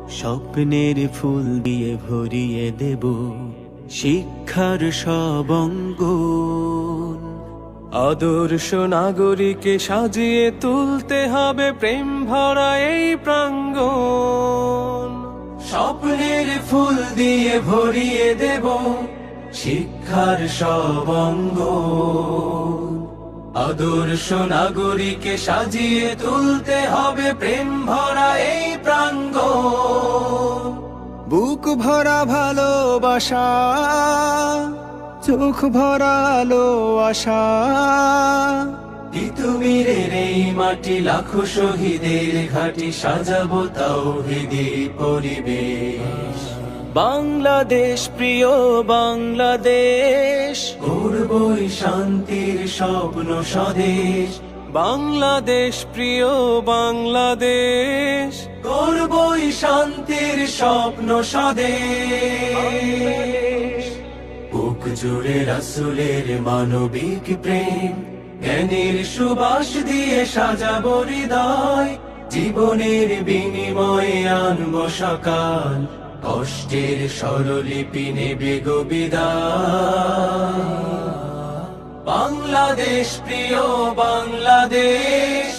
স্বপ্নের ফুল দিয়ে ভরিয়ে দেব শিক্ষার সব অঙ্গন। আদর্শ নাগরিকে সাজিয়ে তুলতে হবে প্রেম ভরা এই প্রাঙ্গণ। স্বপ্নের ফুল দিয়ে ভরিয়ে দেব শিক্ষার সব অঙ্গন। আদর্শ নাগরিকে সাজিয়ে তুলতে হবে প্রেম ভরা এই প্রাঙ্গণ। বুক ভরা ভালোবাসা, চোখ ভরা আলো আশা, তিতুমিরের এই মাটি লাখো শহীদের ঘাটি সাজাবো তাওহীদি পরিবেশ। বাংলাদেশ প্রিয় বাংলাদেশ, গড়বই শান্তির স্বপ্ন স্বদেশ। বাংলাদেশ প্রিয় বাংলাদেশ, গড়বই শান্তির স্বপ্ন স্বদেশ। বুক জুড়ে রাসূলের মানবিক প্রেম, জ্ঞানের সুবাস দিয়ে সাজাবো হৃদয়। জীবনের বিনিময়ে আনবো সকাল, কষ্টের স্বরলিপি নেবে গো বিদায়। বাংলাদেশ প্রিয় বাংলাদেশ,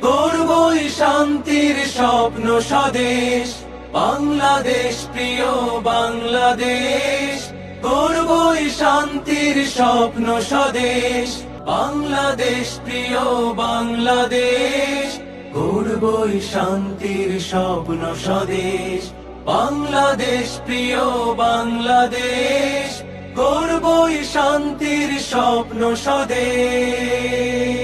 গড়বই শান্তির স্বপ্ন স্বদেশ। বাংলাদেশ প্রিয় বাংলাদেশ, গড়বই শান্তির স্বপ্ন স্বদেশ। বাংলাদেশ প্রিয় বাংলাদেশ, গড়বই শান্তির স্বপ্ন স্বদেশ। বাংলাদেশ প্রিয় বাংলাদেশ, গড়বই শান্তির স্বপ্ন স্বদেশ।